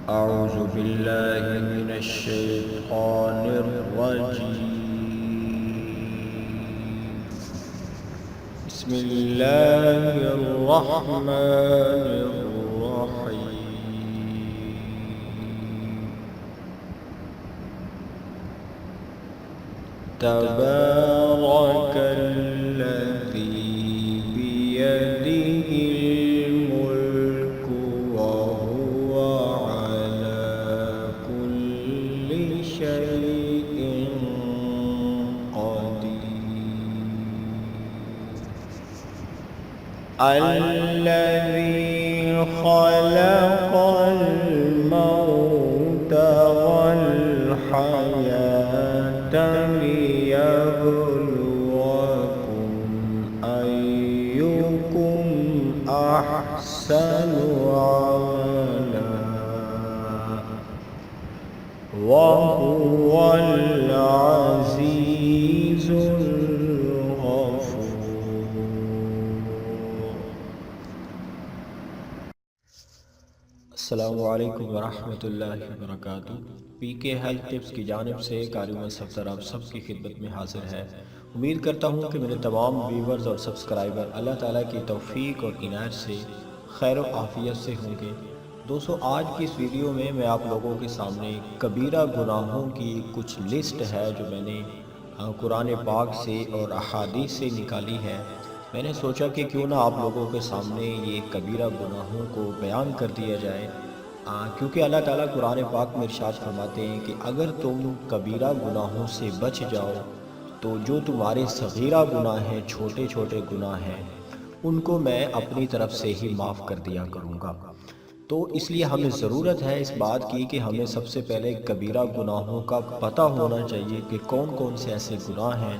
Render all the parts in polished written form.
أعوذ بالله من الشيطان الرجيم. بسم الله الرحمن الرحيم. تبارك الذي بيده الملك وهو على كل شيء قدير. الذي خلق الموت والحياة ليبلوكم أيكم أحسن عملا وهو العزيز الغفور. السلام علیکم ورحمۃ اللہ وبرکاتہ. پی کے ہیلتھ ٹپس کی جانب سے قاری صفدر آپ سب کی خدمت میں حاضر ہے. امید کرتا ہوں کہ میرے تمام ویورز اور سبسکرائبر اللہ تعالیٰ کی توفیق اور عنایت سے خیر و عافیت سے ہوں گے. دوستو، آج کی اس ویڈیو میں آپ لوگوں کے سامنے کبیرہ گناہوں کی کچھ لسٹ ہے جو میں نے قرآن پاک سے اور احادیث سے نکالی ہے. میں نے سوچا کہ کیوں نہ آپ لوگوں کے سامنے یہ کبیرہ گناہوں کو بیان کر دیا جائے، کیونکہ اللہ تعالیٰ قرآن پاک میں ارشاد فرماتے ہیں کہ اگر تم کبیرہ گناہوں سے بچ جاؤ تو جو تمہارے صغیرہ گناہ ہیں، چھوٹے چھوٹے گناہ ہیں، ان کو میں اپنی طرف سے ہی معاف کر دیا کروں گا. تو اس لیے ہمیں ضرورت ہے اس بات کی کہ ہمیں سب سے پہلے کبیرہ گناہوں کا پتہ ہونا چاہیے کہ کون کون سے ایسے گناہ ہیں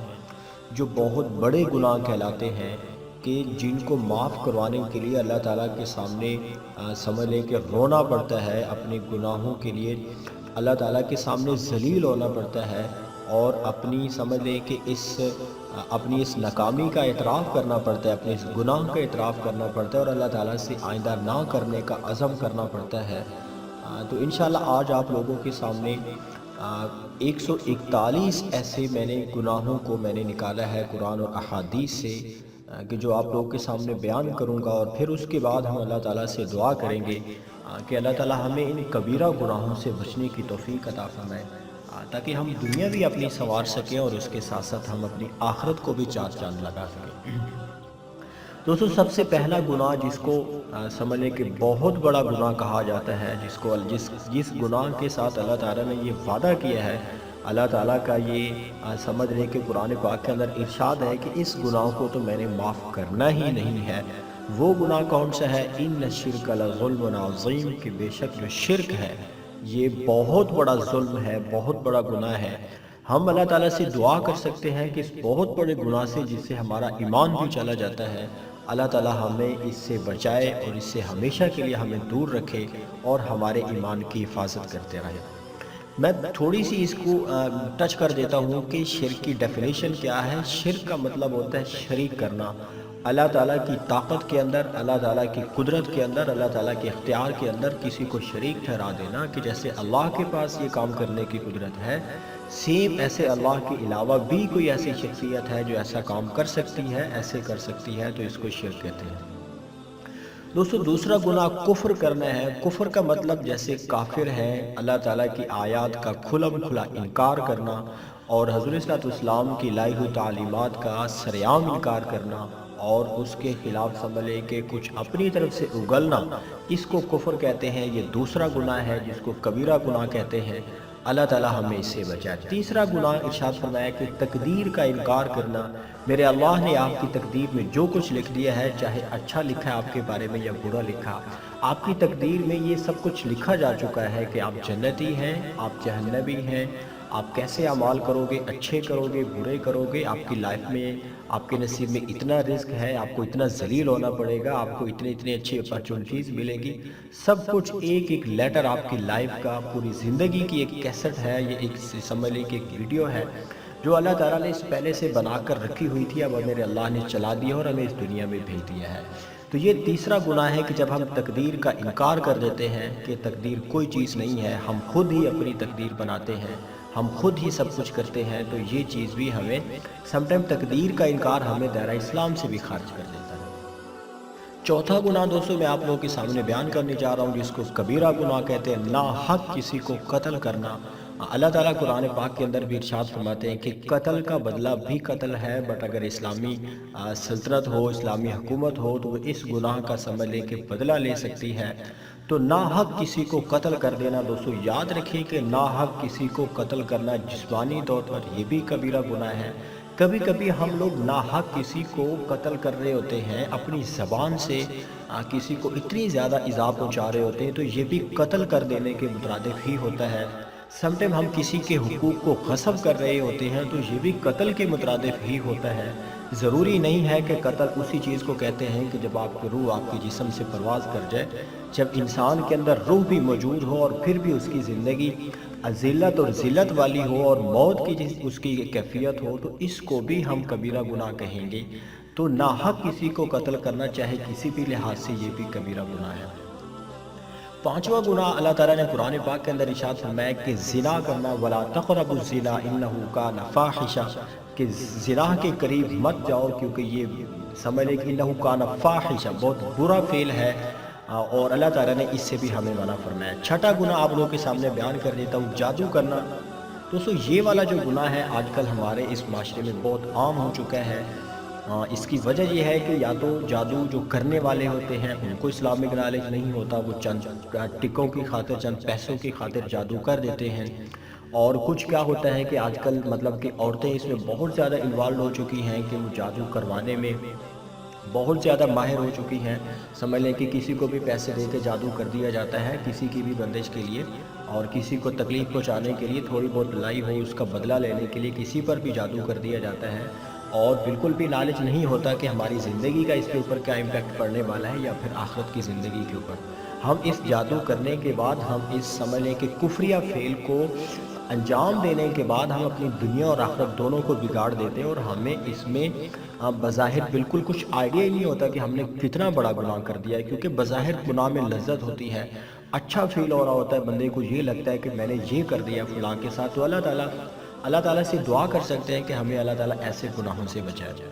جو بہت بڑے گناہ کہلاتے ہیں، کہ جن کو معاف کروانے کے لیے اللہ تعالیٰ کے سامنے سمجھ لیں کہ رونا پڑتا ہے، اپنے گناہوں کے لیے اللہ تعالیٰ کے سامنے ذلیل ہونا پڑتا ہے، اور اپنی سمجھ لیں کہ اپنی اس ناکامی کا اعتراف کرنا پڑتا ہے، اپنے اس گناہ کا اعتراف کرنا پڑتا ہے، اور اللہ تعالیٰ سے آئندہ نہ کرنے کا عزم کرنا پڑتا ہے. تو انشاءاللہ آج آپ لوگوں کے سامنے 141 ایسے میں نے گناہوں کو میں نے نکالا ہے قرآن اور احادیث سے، کہ جو آپ لوگوں کے سامنے بیان کروں گا، اور پھر اس کے بعد ہم اللہ تعالیٰ سے دعا کریں گے کہ اللہ تعالیٰ ہمیں ان کبیرہ گناہوں سے بچنے کی توفیق عطا فرمائے، تاکہ ہم دنیا بھی اپنی سنوار سکیں اور اس کے ساتھ ساتھ ہم اپنی آخرت کو بھی چار چاند لگا سکیں. دوستو، سب سے پہلا گناہ جس کو سمجھ لیں کہ بہت بڑا گناہ کہا جاتا ہے، جس گناہ کے ساتھ اللہ تعالیٰ نے یہ وعدہ کیا ہے، اللہ تعالیٰ کا یہ سمجھ لیں کہ قرآن پاک کے اندر ارشاد ہے کہ اس گناہ کو تو میں نے معاف کرنا ہی نہیں ہے. وہ گناہ کون سا ہے؟ ان الشرک لظلم عظیم، کہ بے شک جو شرک ہے یہ بہت بڑا ظلم ہے، بہت بڑا گناہ ہے. ہم اللہ تعالیٰ سے دعا کر سکتے ہیں کہ اس بہت بڑے گناہ سے، جس سے ہمارا ایمان بھی چلا جاتا ہے، اللہ تعالیٰ ہمیں اس سے بچائے اور اس سے ہمیشہ کے لیے ہمیں دور رکھے اور ہمارے ایمان کی حفاظت کرتے رہے. میں تھوڑی سی اس کو ٹچ کر دیتا ہوں کہ شرک کی ڈیفینیشن کیا ہے. شرک کا مطلب ہوتا ہے شریک کرنا اللہ تعالیٰ کی طاقت کے اندر، اللہ تعالیٰ کی قدرت کے اندر، اللہ تعالیٰ کے اختیار کے اندر کسی کو شریک ٹھہرا دینا، کہ جیسے اللہ کے پاس یہ کام کرنے کی قدرت ہے، سیم ایسے اللہ کے علاوہ بھی کوئی ایسی شخصیت ہے جو ایسا کام کر سکتی ہے، ایسے کر سکتی ہے، تو اس کو شرک کہتے ہیں. دوستو، دوسرا گناہ کفر کرنا ہے. کفر کا مطلب جیسے کافر ہے، اللہ تعالیٰ کی آیات کا کھلم کھلا انکار کرنا، اور حضور صلی اللہ علیہ وسلم کی لائی ہوئی تعلیمات کا سریعام انکار کرنا، اور اس کے خلاف سمجھ لے کہ کچھ اپنی طرف سے اگلنا، اس کو کفر کہتے ہیں. یہ دوسرا گناہ ہے جس کو کبیرہ گناہ کہتے ہیں. اللہ تعالیٰ ہمیں اس سے بچائے. تیسرا گناہ ارشاد فرمایا کہ تقدیر کا انکار کرنا. میرے اللہ نے آپ کی تقدیر میں جو کچھ لکھ دیا ہے، چاہے اچھا لکھا ہے آپ کے بارے میں یا برا لکھا، آپ کی تقدیر میں یہ سب کچھ لکھا جا چکا ہے کہ آپ جنتی ہیں، آپ جہنمی ہیں، آپ کیسے اعمال کرو گے، اچھے کرو گے، برے کرو گے، آپ کی لائف میں، آپ کے نصیب میں اتنا رزق ہے، آپ کو اتنا ذلیل ہونا پڑے گا، آپ کو اتنے اچھی اپرچونٹیز ملے گی. سب کچھ ایک ایک لیٹر آپ کی لائف کا، پوری زندگی کی ایک کیسٹ ہے، یہ ایک سمجھ لیں کہ ایک ویڈیو ہے جو اللہ تعالیٰ نے اس پہلے سے بنا کر رکھی ہوئی تھی، اب میرے اللہ نے چلا دیا اور ہمیں اس دنیا میں بھیج دیا ہے۔ تو یہ تیسرا گناہ ہے کہ جب ہم تقدیر کا انکار کر دیتے ہیں کہ تقدیر کوئی چیز نہیں ہے، ہم خود ہی اپنی تقدیر بناتے ہیں، ہم خود ہی سب کچھ کرتے ہیں، تو یہ چیز بھی ہمیں سم ٹائم تقدیر کا انکار ہمیں دائرہ اسلام سے بھی خارج کر دیتا ہے۔ چوتھا گناہ دوستو میں آپ لوگوں کے سامنے بیان کرنے جا رہا ہوں، جس کو کبیرہ گناہ کہتے ہیں، ناحق کسی کو قتل کرنا۔ اللہ تعالیٰ قرآن پاک کے اندر بھی ارشاد فرماتے ہیں کہ قتل کا بدلہ بھی قتل ہے، بٹ اگر اسلامی سلطنت ہو، اسلامی حکومت ہو، تو وہ اس گناہ کا سمجھ لے کے بدلہ لے سکتی ہے۔ تو ناحق کسی کو قتل کر دینا دوستو یاد رکھیے کہ ناحق کسی کو قتل کرنا جسمانی طور پر یہ بھی کبیرہ گناہ ہے۔ کبھی کبھی ہم لوگ ناحق کسی کو قتل کر رہے ہوتے ہیں، اپنی زبان سے کسی کو اتنی زیادہ ایذا پہنچا رہے ہوتے ہیں، تو یہ بھی قتل کر دینے کے مترادف ہی ہوتا ہے۔ سم ٹائم ہم کسی کے حقوق کو غصب کر رہے ہوتے ہیں، تو یہ بھی قتل کے مترادف ہی ہوتا ہے۔ ضروری نہیں ہے کہ قتل اسی چیز کو کہتے ہیں کہ جب آپ کی روح آپ کے جسم سے پرواز کر جائے، جب انسان کے اندر روح بھی موجود ہو اور پھر بھی اس کی زندگی ذلت اور ذلت والی ہو اور موت کی اس کی کیفیت ہو، تو اس کو بھی ہم کبیرہ گناہ کہیں گے۔ تو ناحق کسی کو قتل کرنا چاہے کسی بھی لحاظ سے یہ بھی کبیرہ گناہ ہے۔ پانچواں گناہ اللہ تعالیٰ نے قرآن پاک کے اندر ارشاد فرمایا کہ زنا کرنا، وَلَا تَقْرَبُوا الزِّنَا إِنَّهُ كَانَ فَاحِشَةً، کہ زنا کے قریب مت جاؤ کیونکہ یہ سمجھ لیں کہ إِنَّهُ كَانَ فَاحِشَةً بہت برا فعل ہے، اور اللہ تعالیٰ نے اس سے بھی ہمیں منع فرمایا۔ چھٹا گناہ آپ لوگوں کے سامنے بیان کر دیتا ہوں، جادو کرنا۔ دوستو یہ والا جو گناہ ہے آج کل ہمارے اس معاشرے میں بہت عام ہو چکا ہے۔ اس کی وجہ یہ ہے کہ یا تو جادو جو کرنے والے ہوتے ہیں ان کو اسلامک نالج نہیں ہوتا، وہ چند ٹکوں کی خاطر، چند پیسوں کی خاطر جادو کر دیتے ہیں۔ اور کچھ کیا ہوتا ہے کہ آج کل مطلب کہ عورتیں اس میں بہت زیادہ انوالو ہو چکی ہیں کہ وہ جادو کروانے میں بہت زیادہ ماہر ہو چکی ہیں۔ سمجھ لیں کہ کسی کو بھی پیسے دے کے جادو کر دیا جاتا ہے کسی کی بھی بندش کے لیے، اور کسی کو تکلیف پہنچانے کے لیے، تھوڑی بہت لڑائی ہو اس کا بدلہ لینے کے لیے کسی پر بھی جادو کر دیا جاتا ہے، اور بالکل بھی نالج نہیں ہوتا کہ ہماری زندگی کا اس کے اوپر کیا امپیکٹ پڑنے والا ہے یا پھر آخرت کی زندگی کے اوپر۔ ہم اس جادو کرنے کے بعد ہم اس سمجھ لیں کہ کفریہ فعل کو انجام دینے کے بعد ہم اپنی دنیا اور آخرت دونوں کو بگاڑ دیتے ہیں، اور ہمیں اس میں بظاہر بالکل کچھ آئیڈیا ہی نہیں ہوتا کہ ہم نے کتنا بڑا گناہ کر دیا ہے، کیونکہ بظاہر گناہ میں لذت ہوتی ہے، اچھا فیل ہو رہا ہوتا ہے، بندے کو یہ لگتا ہے کہ میں نے یہ کر دیا فلاں کے ساتھ۔ تو اللہ تعالیٰ سے دعا کر سکتے ہیں کہ ہمیں اللہ تعالیٰ ایسے گناہوں سے بچایا جائے۔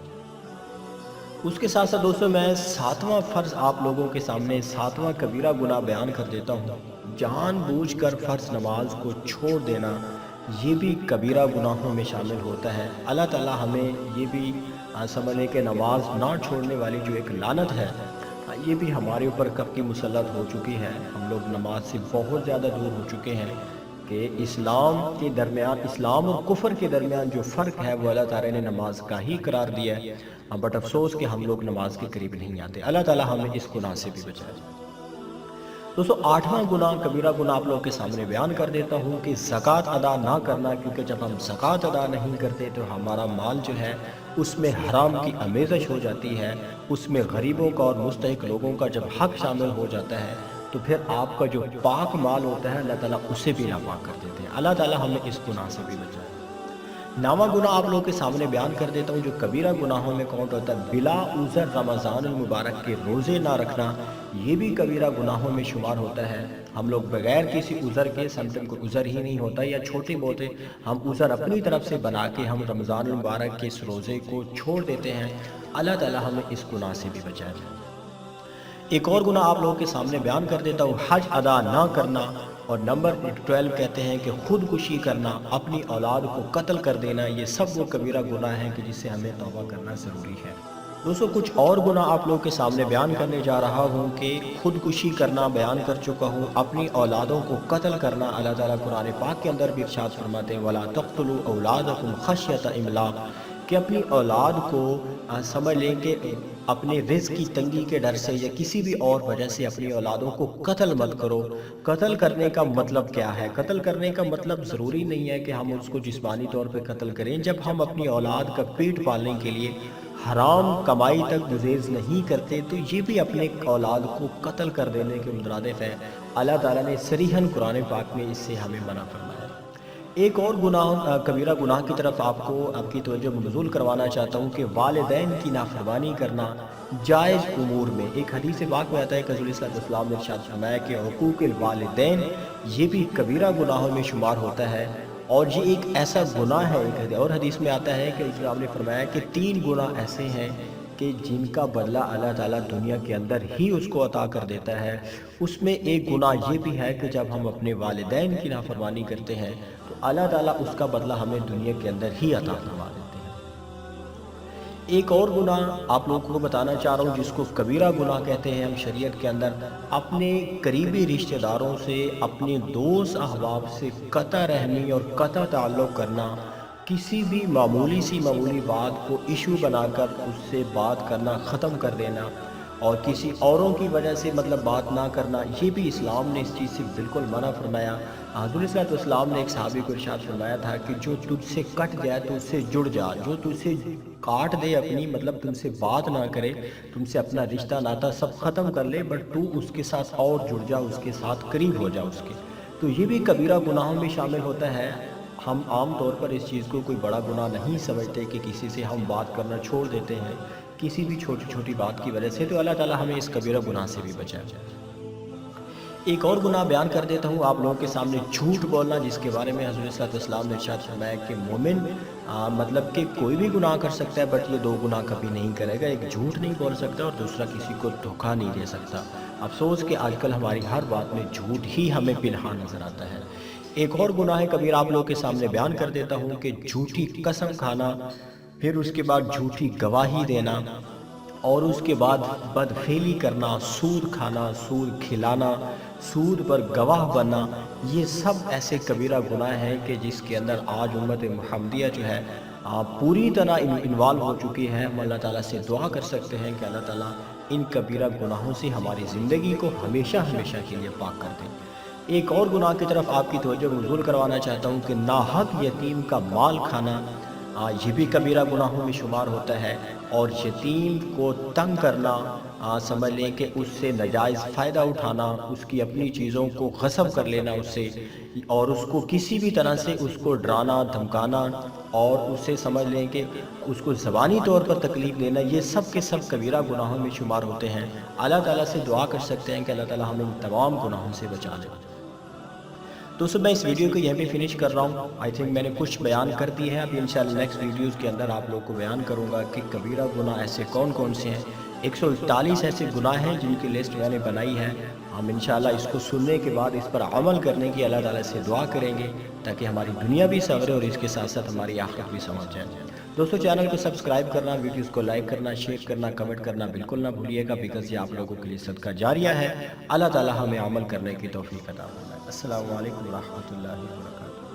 اس کے ساتھ ساتھ دوستو میں ساتواں فرض آپ لوگوں کے سامنے، ساتواں کبیرہ گناہ بیان کر دیتا ہوں، جان بوجھ کر فرض نماز کو چھوڑ دینا، یہ بھی کبیرہ گناہوں میں شامل ہوتا ہے۔ اللہ تعالیٰ ہمیں یہ بھی سمجھنے کہ نماز نہ چھوڑنے والی جو ایک لعنت ہے، یہ بھی ہمارے اوپر کب کی مسلط ہو چکی ہے۔ ہم لوگ نماز سے بہت زیادہ دور ہو چکے ہیں کہ اسلام کے درمیان، اسلام اور کفر کے درمیان جو فرق ہے وہ اللہ تعالیٰ نے نماز کا ہی قرار دیا ہے، بٹ افسوس کہ ہم لوگ نماز کے قریب نہیں آتے۔ اللہ تعالیٰ ہمیں اس گناہ سے بھی بچائے۔ دوستو آٹھواں گناہ کبیرہ گناہ آپ لوگوں کے سامنے بیان کر دیتا ہوں کہ زکوٰۃ ادا نہ کرنا، کیونکہ جب ہم زکوٰۃ ادا نہیں کرتے تو ہمارا مال جو ہے اس میں حرام کی آمیزش ہو جاتی ہے، اس میں غریبوں کا اور مستحق لوگوں کا جب حق شامل ہو جاتا ہے تو پھر آپ کا جو پاک مال ہوتا ہے اللہ تعالیٰ اسے بھی ناپاک کر دیتے ہیں۔ اللہ تعالیٰ ہمیں اس گناہ سے بھی بچائے۔ نواں گناہ آپ لوگوں کے سامنے بیان کر دیتا ہوں جو کبیرہ گناہوں میں کاؤنٹ ہوتا ہے، بلا عذر رمضان المبارک کے روزے نہ رکھنا، یہ بھی کبیرہ گناہوں میں شمار ہوتا ہے۔ ہم لوگ بغیر کسی عذر کے، سمٹائم کوئی عذر ہی نہیں ہوتا یا چھوٹے بہت ہم عذر اپنی طرف سے بنا کے ہم رمضان المبارک کے اس روزے کو چھوڑ دیتے ہیں، اللہ تعالیٰ ہمیں اس گناہ سے بھی بچائے۔ ایک اور گناہ آپ لوگوں کے سامنے بیان کر دیتا ہوں، حج ادا نہ کرنا، اور نمبر 12 کہتے ہیں کہ خودکشی کرنا، اپنی اولاد کو قتل کر دینا، یہ سب وہ کبیرہ گناہ ہیں کہ جس سے ہمیں توبہ کرنا ضروری ہے۔ دوستو کچھ اور گناہ آپ لوگوں کے سامنے بیان کرنے جا رہا ہوں کہ خودکشی کرنا بیان کر چکا ہوں، اپنی اولادوں کو قتل کرنا، اللہ تعالیٰ قرآن پاک کے اندر بھی ارشاد فرماتے ہیں وَلَا تَقْتُلُوا أَوْلَادَكُمْ خَشْيَةَ إِمْلَاقٍ، کہ اپنی اولاد کو سمجھ لیں کہ اپنے رزق کی تنگی کے ڈر سے یا کسی بھی اور وجہ سے اپنی اولادوں کو قتل مت کرو۔ قتل کرنے کا مطلب کیا ہے؟ قتل کرنے کا مطلب ضروری نہیں ہے کہ ہم اس کو جسمانی طور پہ قتل کریں۔ جب ہم اپنی اولاد کا پیٹ پالنے کے لیے حرام کمائی تک گزیز نہیں کرتے تو یہ بھی اپنے اولاد کو قتل کر دینے کے مترادف ہے۔ اللہ تعالیٰ نے صریحاً قرآن پاک میں اس سے ہمیں منع فرمایا۔ ایک اور گناہ کبیرہ گناہ کی طرف آپ کو آپ کی توجہ مبذول کروانا چاہتا ہوں کہ والدین کی نافرمانی کرنا جائز امور میں۔ ایک حدیث پاک میں آتا ہے کہ حضور صلی اللہ علیہ وسلم نے ارشاد فرمایا کہ حقوق الوالدین یہ بھی کبیرہ گناہوں میں شمار ہوتا ہے، اور یہ ایک ایسا گناہ ہے۔ ایک اور حدیث میں آتا ہے کہ اسلام نے فرمایا کہ 3 گناہ ایسے ہیں کہ جن کا بدلہ اللہ تعالیٰ دنیا کے اندر ہی اس کو عطا کر دیتا ہے۔ اس میں ایک گناہ یہ بھی ہے کہ جب ہم اپنے والدین کی نافرمانی کرتے ہیں تو اللہ تعالیٰ اس کا بدلہ ہمیں دنیا کے اندر ہی عطا فرما دیتے ہیں۔ ایک اور گناہ آپ لوگوں کو بتانا چاہ رہا ہوں جس کو کبیرہ گناہ کہتے ہیں ہم شریعت کے اندر، اپنے قریبی رشتہ داروں سے، اپنے دوست احباب سے قطع رحمی اور قطع تعلق کرنا، کسی بھی معمولی بات کو ایشو بنا کر اس سے بات کرنا ختم کر دینا، اور کسی اوروں کی وجہ سے بات نہ کرنا، یہ بھی اسلام نے اس چیز سے بالکل منع فرمایا۔ حضور صلی اللہ علیہ وسلم نے ایک صحابی کو ارشاد فرمایا تھا کہ جو تجھ سے کٹ جائے تو اس سے جڑ جا، جو تجھ سے کاٹ دے اپنی تم سے بات نہ کرے، تم سے اپنا رشتہ ناتا سب ختم کر لے، بٹ تو اس کے ساتھ اور جڑ جا، اس کے ساتھ قریب ہو جا اس کے۔ تو یہ بھی کبیرہ گناہوں میں شامل ہوتا ہے۔ ہم عام طور پر اس چیز کو کوئی بڑا گناہ نہیں سمجھتے کہ کسی سے ہم بات کرنا چھوڑ دیتے ہیں کسی بھی چھوٹی بات کی وجہ سے، تو اللہ تعالیٰ ہمیں اس کبیرہ گناہ سے بھی بچائے۔ ایک اور گناہ بیان کر دیتا ہوں آپ لوگوں کے سامنے، جھوٹ بولنا، جس کے بارے میں حضور صلی اللہ علیہ وسلم نے ارشاد فرمایا کہ مومن کہ کوئی بھی گناہ کر سکتا ہے، بٹ یہ 2 گناہ کبھی نہیں کرے گا، ایک جھوٹ نہیں بول سکتا اور دوسرا کسی کو دھوکہ نہیں دے سکتا۔ افسوس کہ آج کل ہماری ہر بات میں جھوٹ ہی ہمیں پنہاں نظر آتا ہے۔ ایک اور گناہ کبیرہ آپ لوگوں کے سامنے بیان کر دیتا ہوں کہ جھوٹی قسم کھانا، پھر اس کے بعد جھوٹی گواہی دینا، اور اس کے بعد بدفعلی کرنا، سود کھانا، سود کھلانا، سود پر گواہ بننا، یہ سب ایسے کبیرہ گناہ ہیں کہ جس کے اندر آج امت محمدیہ جو ہے پوری طرح انوالو ہو چکی ہے۔ ہم اللہ تعالیٰ سے دعا کر سکتے ہیں کہ اللہ تعالیٰ ان کبیرہ گناہوں سے ہماری زندگی کو ہمیشہ کے لیے پاک کر دیں۔ ایک اور گناہ کی طرف آپ کی توجہ مبذول کروانا چاہتا ہوں کہ ناحق یتیم کا مال کھانا، یہ بھی کبیرہ گناہوں میں شمار ہوتا ہے، اور یتیم کو تنگ کرنا، سمجھ لیں کہ اس سے ناجائز فائدہ اٹھانا، اس کی اپنی چیزوں کو غصب کر لینا اس سے، اور اس کو کسی بھی طرح سے اس کو ڈرانا، دھمکانا، اور اس سے سمجھ لیں کہ اس کو زبانی طور پر تکلیف دینا، یہ سب کے سب کبیرہ گناہوں میں شمار ہوتے ہیں۔ اللہ تعالیٰ سے دعا کر سکتے ہیں کہ اللہ تعالیٰ ہمیں ان تمام گناہوں سے بچا لے۔ دوستو میں اس ویڈیو کو یہیں پہ فنش کر رہا ہوں۔ آئی تھنک میں نے کچھ بیان کر دی ہے، اب انشاءاللہ نیکسٹ ویڈیوز کے اندر آپ لوگوں کو بیان کروں گا کہ کبیرہ گناہ ایسے کون سے ہیں۔ 148 ایسے گناہ ہیں جن کی لسٹ میں نے بنائی ہے۔ ہم انشاءاللہ اس کو سننے کے بعد اس پر عمل کرنے کی اللہ تعالیٰ سے دعا کریں گے تاکہ ہماری دنیا بھی سنورے اور اس کے ساتھ ساتھ ہماری آخرت بھی سنور جائے۔ دوستو چینل کو سبسکرائب کرنا، ویڈیوز کو لائک کرنا، شیئر کرنا، کمنٹ کرنا بالکل نہ بھولیے گا، بیکاز یہ آپ لوگوں کے لیے صدقہ جاریہ ہے۔ اللہ تعالیٰ ہمیں عمل کرنے کی توفیق عطا فرمائے۔ السلام علیکم ورحمۃ اللہ وبرکاتہ۔